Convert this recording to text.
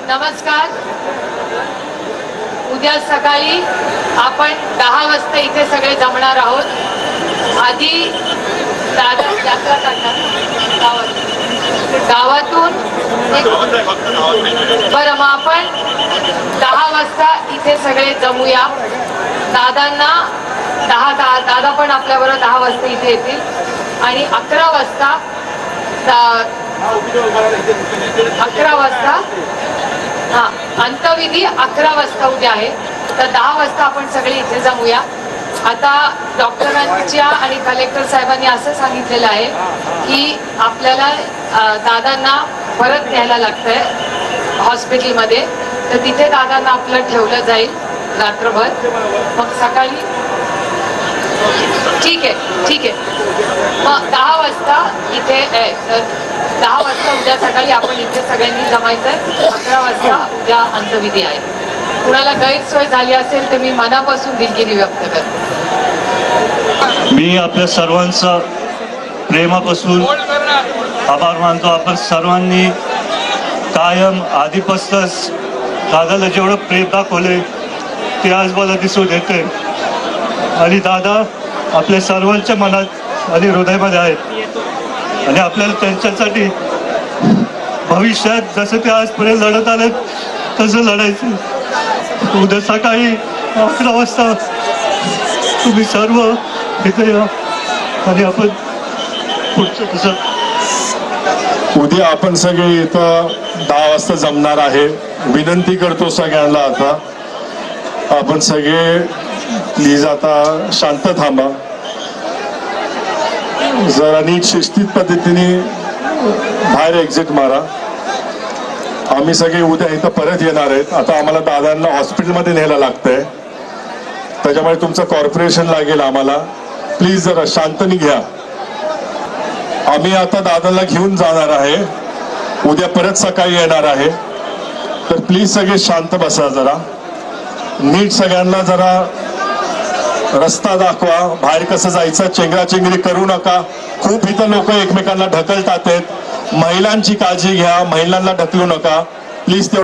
नमस्कार. उद्या सकाळी आपण 10 वाजता इथे सगळे जमणार आहोत. आधी दादा यात्रा काढणार गावातून. बरं, मग आपण 10 वाजता इथे सगळे जमूया. दादांना दादा पण आपल्याबरोबर 10 वाजता इथे येतील आणि 11 वाजता हा अंतविधी 11 वाजता उद्या आहे. तर 10 वाजता आपण सगळे इथे जमूया. आता डॉक्टरांच्या आणि कलेक्टर साहेबांनी असं सांगितलेलं आहे की आपल्याला दादांना परत न्यायला लागतंय हॉस्पिटलमध्ये. तर तिथे दादांना आपलं ठेवलं जाईल रात्रभर. मग सकाळी ठीक आहे. मग 10 वाजता इथे 10 वाजता उद्या सकाळी आपण इथे सगळ्यांनी जमायचंय. 11 वाजता उद्या अंतविधी आहे. कुणाला गैरसोय झाली असेल तर मी मनापासून दिलगिरी व्यक्त करते. मी आपल्या सर्वांचा प्रेमापासून आभार मानतो. आपण सर्वांनी कायम आधीपासूनच दादाला जेवढं प्रेम दाखवले ते आज मला दिसून येते. आणि दादा आपल्या सर्वांच्या मनात आणि हृदयामध्ये आहेत आणि आपल्याला त्यांच्यासाठी भविष्यात जसं ते आजपर्यंत लढत आले तसं लढायचं. उद्या सकाळी 11 वाजता तुम्ही सर्व इथे या आणि आपण पुढचं कसं. उद्या आपण सगळे इथं 10 वाजता जमणार आहे. विनंती करतो सगळ्यांना आता आपण सगळे प्लीज आता शांत थांबा. जरा नीट शिस्तीत पद्धतीने बाहेर एक्झिट मारा. आम्ही सगळे उद्या इथं परत येणार आहेत. आता आम्हाला दादांना हॉस्पिटलमध्ये न्यायला लागतंय, त्याच्यामुळे तुमचं कॉर्पोरेशन लागेल आम्हाला. प्लीज जरा शांतनी घ्या. आम्ही आता दादाला घेऊन जाणार आहे, उद्या परत सकाळी येणार आहे. तर प्लीज सगळे शांत बसा. जरा नीट सगळ्यांना जरा रस्ता दाखवा. बाहेर कसं जायचं चेंगराचेंगरी करू नका. खूप इथं लोक एकमेकांना ढकलतात आहेत. महिलांची काळजी घ्या, महिलांना ढकलू नका प्लीज.